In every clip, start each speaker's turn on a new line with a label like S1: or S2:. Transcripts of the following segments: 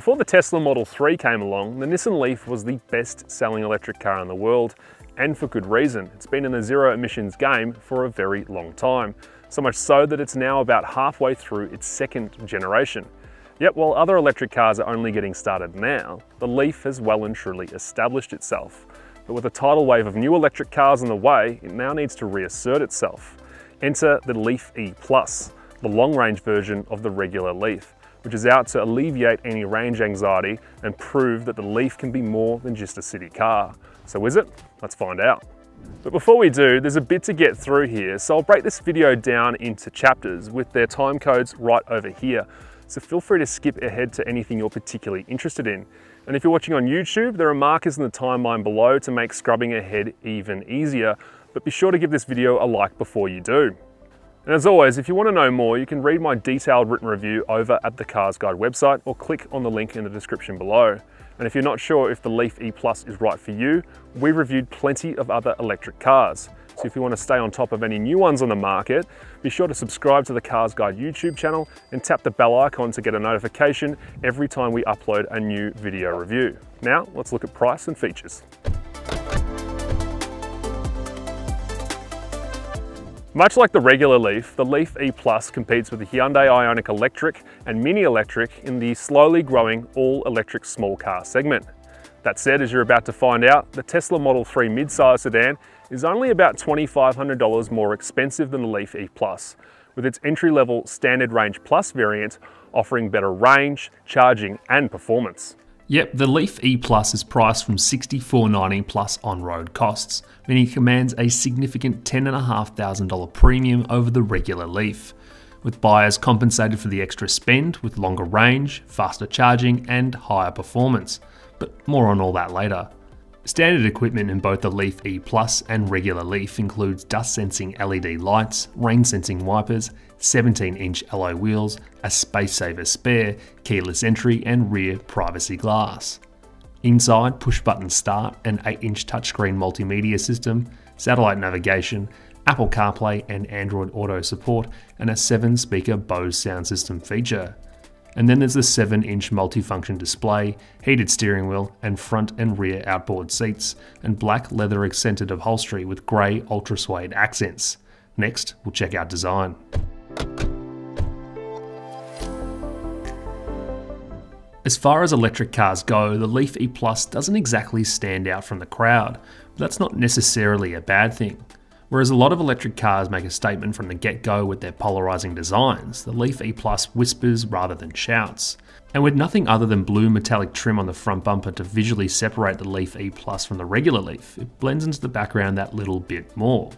S1: Before the Tesla Model 3 came along, the Nissan Leaf was the best-selling electric car in the world, and for good reason. It's been in the zero emissions game for a very long time, so much so that it's now about halfway through its second generation. Yet while other electric cars are only getting started now, the Leaf has well and truly established itself. But with a tidal wave of new electric cars on the way, it now needs to reassert itself. Enter the Leaf E+, the long-range version of the regular Leaf, which is out to alleviate any range anxiety and prove that the Leaf can be more than just a city car. So is it? Let's find out. But before we do, there's a bit to get through here, so I'll break this video down into chapters with their time codes right over here. So feel free to skip ahead to anything you're particularly interested in. And if you're watching on YouTube, there are markers in the timeline below to make scrubbing ahead even easier, but be sure to give this video a like before you do. And as always, if you want to know more, you can read my detailed written review over at the CarsGuide website or click on the link in the description below. And if you're not sure if the Leaf E+ is right for you, we've reviewed plenty of other electric cars. So if you want to stay on top of any new ones on the market, be sure to subscribe to the CarsGuide YouTube channel and tap the bell icon to get a notification every time we upload a new video review. Now, let's look at price and features. Much like the regular Leaf, the Leaf E+ competes with the Hyundai Ioniq Electric and Mini Electric in the slowly growing all-electric small car segment. That said, as you're about to find out, the Tesla Model 3 mid-size sedan is only about $2,500 more expensive than the Leaf E+, with its entry-level Standard Range Plus variant offering better range, charging and performance.
S2: Yep, the Leaf E+ is priced from $64.90 plus on-road costs, meaning it commands a significant $10,500 premium over the regular Leaf, with buyers compensated for the extra spend with longer range, faster charging and higher performance, but more on all that later. Standard equipment in both the Leaf E+ and regular Leaf includes dust-sensing LED lights, rain-sensing wipers, 17-inch alloy wheels, a space-saver spare, keyless entry and rear privacy glass. Inside, push-button start, an 8-inch touchscreen multimedia system, satellite navigation, Apple CarPlay and Android Auto support, and a 7-speaker Bose sound system feature. And then there's the 7-inch multifunction display, heated steering wheel, and front and rear outboard seats, and black leather accented upholstery with grey ultra suede accents. Next, we'll check out design. As far as electric cars go, the Leaf E+ doesn't exactly stand out from the crowd, but that's not necessarily a bad thing. Whereas a lot of electric cars make a statement from the get-go with their polarising designs, the Leaf E+ whispers rather than shouts. And with nothing other than blue metallic trim on the front bumper to visually separate the Leaf E+ from the regular Leaf, it blends into the background that little bit more.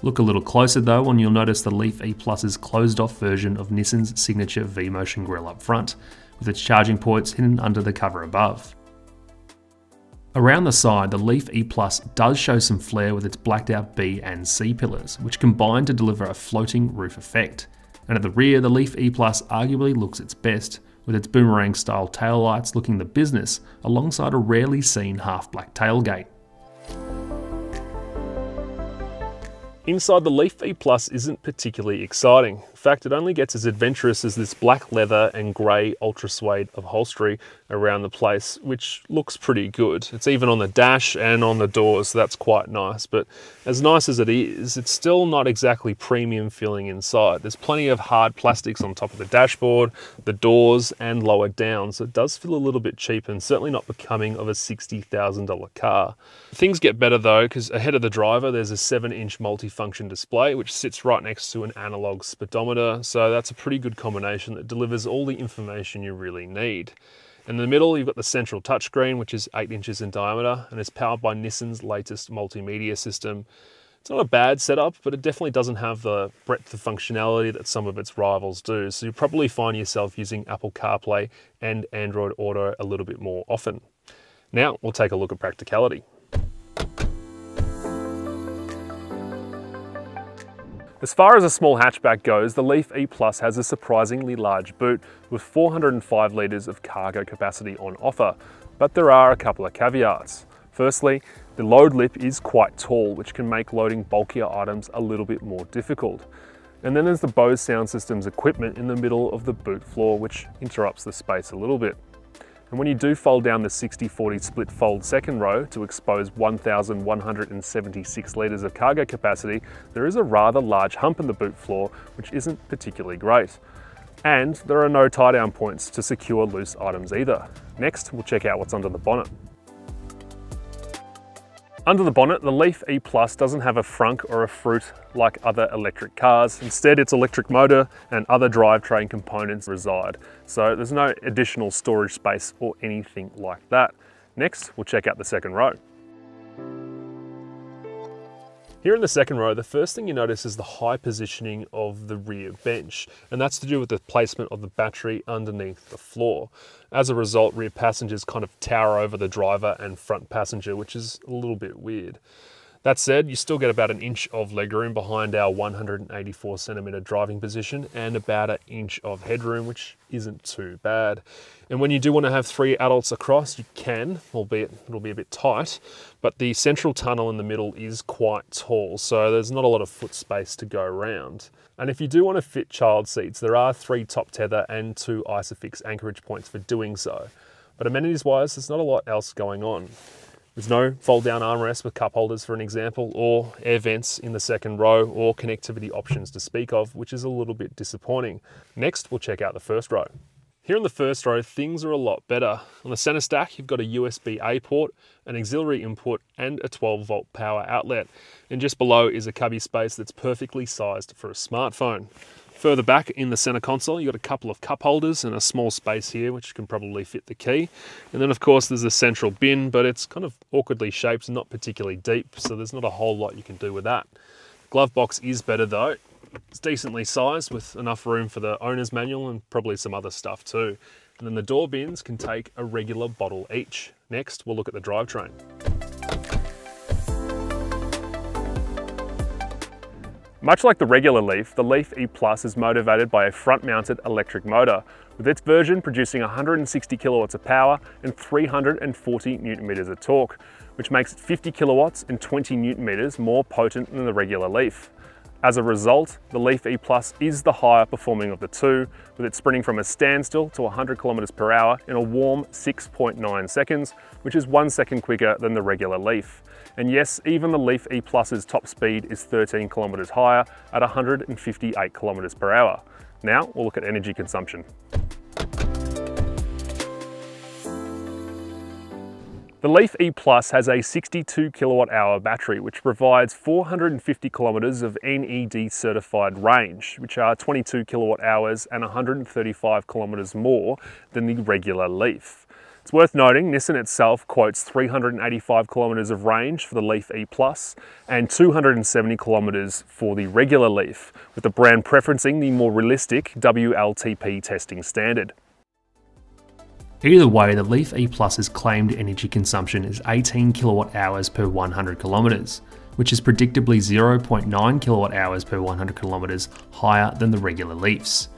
S2: Look a little closer though and you'll notice the Leaf E+'s closed-off version of Nissan's signature V-Motion grille up front, with its charging ports hidden under the cover above. Around the side, the Leaf E+ does show some flair with its blacked out B and C pillars, which combine to deliver a floating roof effect. And at the rear, the Leaf E+ arguably looks its best, with its boomerang style taillights looking the business alongside a rarely seen half black tailgate.
S1: Inside, the Leaf E+ isn't particularly exciting. In fact, it only gets as adventurous as this black leather and grey ultra suede upholstery around the place, which looks pretty good. It's even on the dash and on the doors, so that's quite nice. But as nice as it is, it's still not exactly premium feeling inside. There's plenty of hard plastics on top of the dashboard, the doors and lower down, so it does feel a little bit cheap and certainly not becoming of a $60,000 car. Things get better though, because ahead of the driver there's a 7-inch multifunction display which sits right next to an analog speedometer, so that's a pretty good combination that delivers all the information you really need. In the middle, you've got the central touchscreen, which is 8 inches in diameter and is powered by Nissan's latest multimedia system. It's not a bad setup, but it definitely doesn't have the breadth of functionality that some of its rivals do, so you'll probably find yourself using Apple CarPlay and Android Auto a little bit more often. Now, we'll take a look at practicality. As far as a small hatchback goes, the Leaf E+ has a surprisingly large boot with 405 litres of cargo capacity on offer, but there are a couple of caveats. Firstly, the load lip is quite tall, which can make loading bulkier items a little bit more difficult. And then there's the Bose sound system's equipment in the middle of the boot floor, which interrupts the space a little bit. And when you do fold down the 60/40 split fold second row to expose 1,176 litres of cargo capacity, there is a rather large hump in the boot floor, which isn't particularly great. And there are no tie-down points to secure loose items either. Next, we'll check out what's under the bonnet. Under the bonnet, the Leaf E Plus doesn't have a frunk or a fruit like other electric cars. Instead, its electric motor and other drivetrain components reside. So there's no additional storage space or anything like that. Next, we'll check out the second row. Here in the second row, the first thing you notice is the high positioning of the rear bench, and that's to do with the placement of the battery underneath the floor. As a result, rear passengers kind of tower over the driver and front passenger, which is a little bit weird. That said, you still get about an inch of legroom behind our 184 centimetre driving position and about an inch of headroom, which isn't too bad. And when you do want to have 3 adults across, you can, albeit it'll be a bit tight, but the central tunnel in the middle is quite tall, so there's not a lot of foot space to go around. And if you do want to fit child seats, there are 3 top tether and 2 Isofix anchorage points for doing so. But amenities-wise, there's not a lot else going on. There's no fold-down armrests with cup holders, for an example, or air vents in the second row, or connectivity options to speak of, which is a little bit disappointing. Next, we'll check out the first row. Here in the first row, things are a lot better. On the center stack, you've got a USB-A port, an auxiliary input, and a 12-volt power outlet. And just below is a cubby space that's perfectly sized for a smartphone. Further back in the center console, you've got a couple of cup holders and a small space here, which can probably fit the key. And then of course there's a central bin, but it's kind of awkwardly shaped and not particularly deep, so there's not a whole lot you can do with that. The glove box is better though. It's decently sized with enough room for the owner's manual and probably some other stuff too. And then the door bins can take a regular bottle each. Next, we'll look at the drivetrain. Much like the regular Leaf, the Leaf E Plus is motivated by a front-mounted electric motor, with its version producing 160 kilowatts of power and 340 newton meters of torque, which makes it 50 kilowatts and 20 newton meters more potent than the regular Leaf. As a result, the Leaf E Plus is the higher performing of the two, with it sprinting from a standstill to 100 kilometers per hour in a warm 6.9 seconds, which is 1 second quicker than the regular Leaf. And yes, even the Leaf E Plus's top speed is 13 kilometers higher at 158 kilometers per hour. Now we'll look at energy consumption. The Leaf E Plus has a 62 kilowatt hour battery, which provides 450 kilometers of NED certified range, which are 22 kilowatt hours and 135 kilometers more than the regular Leaf. It's worth noting, Nissan itself quotes 385 kilometers of range for the Leaf E Plus and 270 kilometers for the regular Leaf, with the brand preferencing the more realistic WLTP testing standard.
S2: Either way, the Leaf E Plus's claimed energy consumption is 18 kilowatt hours per 100 kilometers, which is predictably 0.9 kilowatt hours per 100 kilometers higher than the regular Leafs.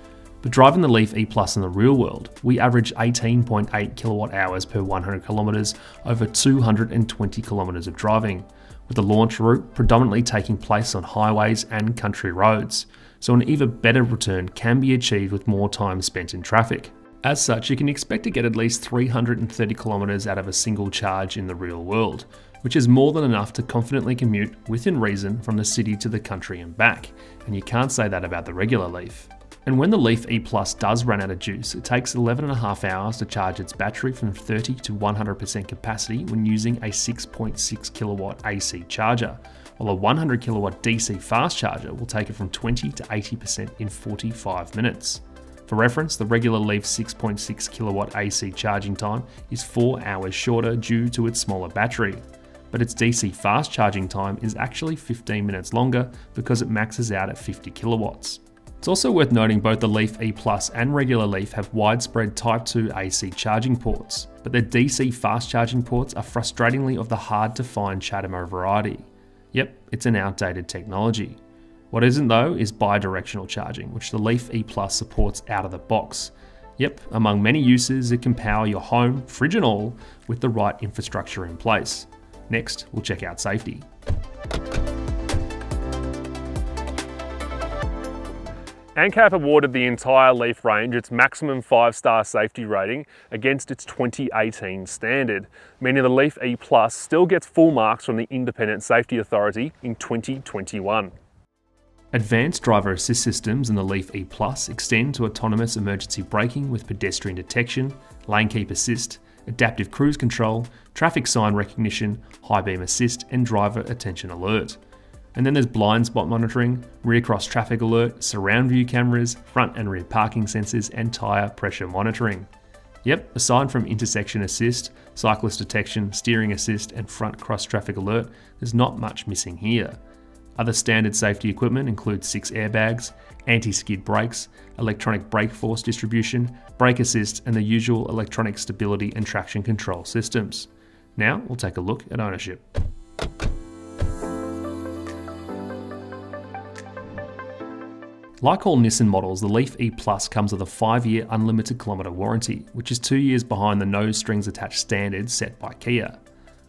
S2: But driving the Leaf E Plus in the real world, we average 18.8 kilowatt hours per 100 kilometers over 220 kilometers of driving, with the launch route predominantly taking place on highways and country roads, so an even better return can be achieved with more time spent in traffic. As such, you can expect to get at least 330 kilometers out of a single charge in the real world, which is more than enough to confidently commute within reason from the city to the country and back, and you can't say that about the regular Leaf. And when the Leaf E Plus does run out of juice, it takes 11.5 hours to charge its battery from 30 to 100% capacity when using a 6.6 kilowatt AC charger, while a 100 kilowatt DC fast charger will take it from 20 to 80% in 45 minutes. For reference, the regular Leaf's 6.6 kilowatt AC charging time is 4 hours shorter due to its smaller battery, but its DC fast charging time is actually 15 minutes longer because it maxes out at 50 kilowatts. It's also worth noting both the Leaf E Plus and regular Leaf have widespread Type 2 AC charging ports, but their DC fast charging ports are frustratingly of the hard to find CHAdeMO variety. Yep, it's an outdated technology. What isn't though is bidirectional charging, which the Leaf E Plus supports out of the box. Yep, among many uses, it can power your home, fridge and all, with the right infrastructure in place. Next, we'll check out safety.
S1: ANCAP awarded the entire Leaf range its maximum 5-star safety rating against its 2018 standard, meaning the Leaf E Plus still gets full marks from the Independent Safety Authority in 2021.
S2: Advanced driver assist systems in the Leaf E Plus extend to autonomous emergency braking with pedestrian detection, lane keep assist, adaptive cruise control, traffic sign recognition, high beam assist, and driver attention alert. And then there's blind spot monitoring, rear cross traffic alert, surround view cameras, front and rear parking sensors, and tyre pressure monitoring. Yep, aside from intersection assist, cyclist detection, steering assist, and front cross traffic alert, there's not much missing here. Other standard safety equipment includes 6 airbags, anti-skid brakes, electronic brake force distribution, brake assist, and the usual electronic stability and traction control systems. Now we'll take a look at ownership. Like all Nissan models, the Leaf E Plus comes with a 5-year unlimited kilometre warranty, which is 2 years behind the no strings attached standard set by Kia.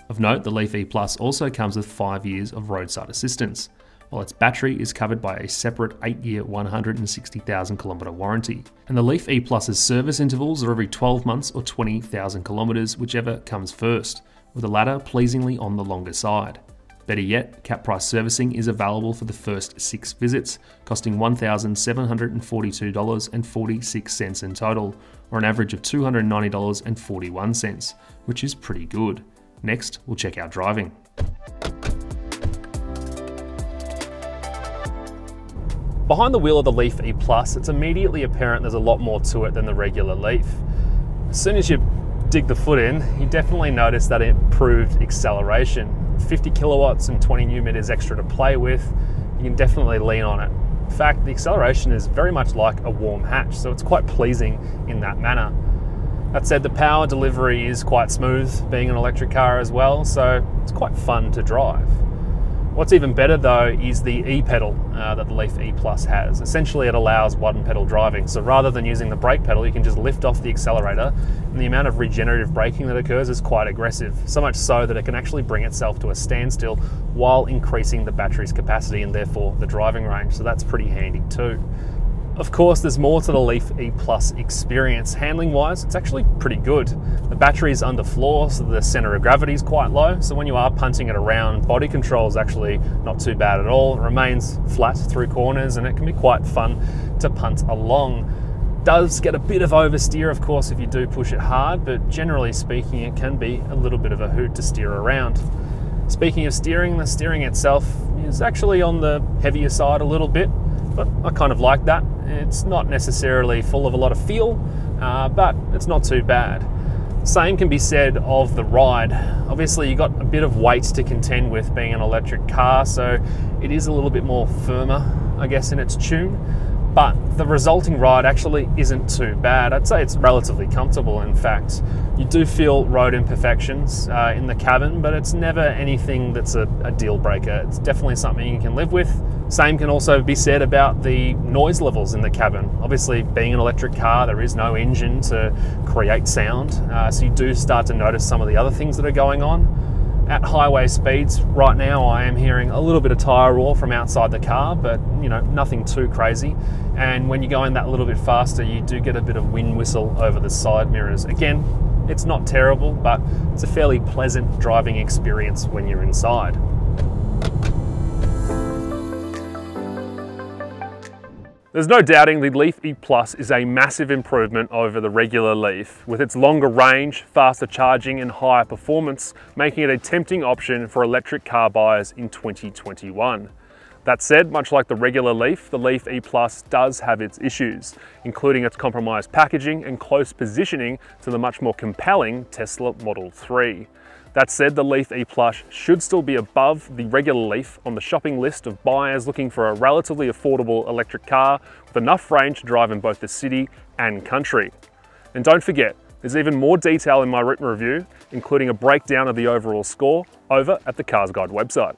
S2: Of note, the Leaf E Plus also comes with 5 years of roadside assistance, while its battery is covered by a separate 8-year 160,000 kilometre warranty. And the Leaf E Plus's service intervals are every 12 months or 20,000 kilometres, whichever comes first, with the latter pleasingly on the longer side. Better yet, cap price servicing is available for the first 6 visits, costing $1,742.46 in total, or an average of $290.41, which is pretty good. Next, we'll check out driving.
S1: Behind the wheel of the Leaf E Plus, it's immediately apparent there's a lot more to it than the regular Leaf. As soon as you dig the foot in, you definitely notice that improved acceleration. 50 kilowatts and 20 Newton meters extra to play with, you can definitely lean on it. In fact, the acceleration is very much like a warm hatch, so it's quite pleasing in that manner. That said, the power delivery is quite smooth, being an electric car as well, so it's quite fun to drive. What's even better though is the e-pedal that the Leaf E Plus has. Essentially it allows one pedal driving, so rather than using the brake pedal you can just lift off the accelerator, and the amount of regenerative braking that occurs is quite aggressive, so much so that it can actually bring itself to a standstill while increasing the battery's capacity and therefore the driving range, so that's pretty handy too. Of course, there's more to the Leaf E Plus experience. Handling wise, it's actually pretty good. The battery is underfloor, so the center of gravity is quite low. So when you are punting it around, body control is actually not too bad at all. It remains flat through corners and it can be quite fun to punt along. Does get a bit of oversteer, of course, if you do push it hard, but generally speaking, it can be a little bit of a hoot to steer around. Speaking of steering, the steering itself is actually on the heavier side a little bit, but I kind of like that. It's not necessarily full of a lot of feel, but it's not too bad. Same can be said of the ride. Obviously you got a bit of weight to contend with being an electric car, so it is a little bit more firmer, I guess, in its tune. But the resulting ride actually isn't too bad. I'd say it's relatively comfortable, in fact. You do feel road imperfections in the cabin, but it's never anything that's a deal breaker. It's definitely something you can live with. Same can also be said about the noise levels in the cabin. Obviously, being an electric car, there is no engine to create sound, so you do start to notice some of the other things that are going on. At highway speeds, right now I am hearing a little bit of tyre roar from outside the car, but you know, nothing too crazy. And when you're going that little bit faster, you do get a bit of wind whistle over the side mirrors. Again, it's not terrible, but it's a fairly pleasant driving experience when you're inside. There's no doubting the Leaf E Plus is a massive improvement over the regular Leaf, with its longer range, faster charging and higher performance, making it a tempting option for electric car buyers in 2021. That said, much like the regular Leaf, the Leaf E Plus does have its issues, including its compromised packaging and close positioning to the much more compelling Tesla Model 3. That said, the Leaf E Plus should still be above the regular Leaf on the shopping list of buyers looking for a relatively affordable electric car with enough range to drive in both the city and country. And don't forget, there's even more detail in my written review, including a breakdown of the overall score over at the CarsGuide website.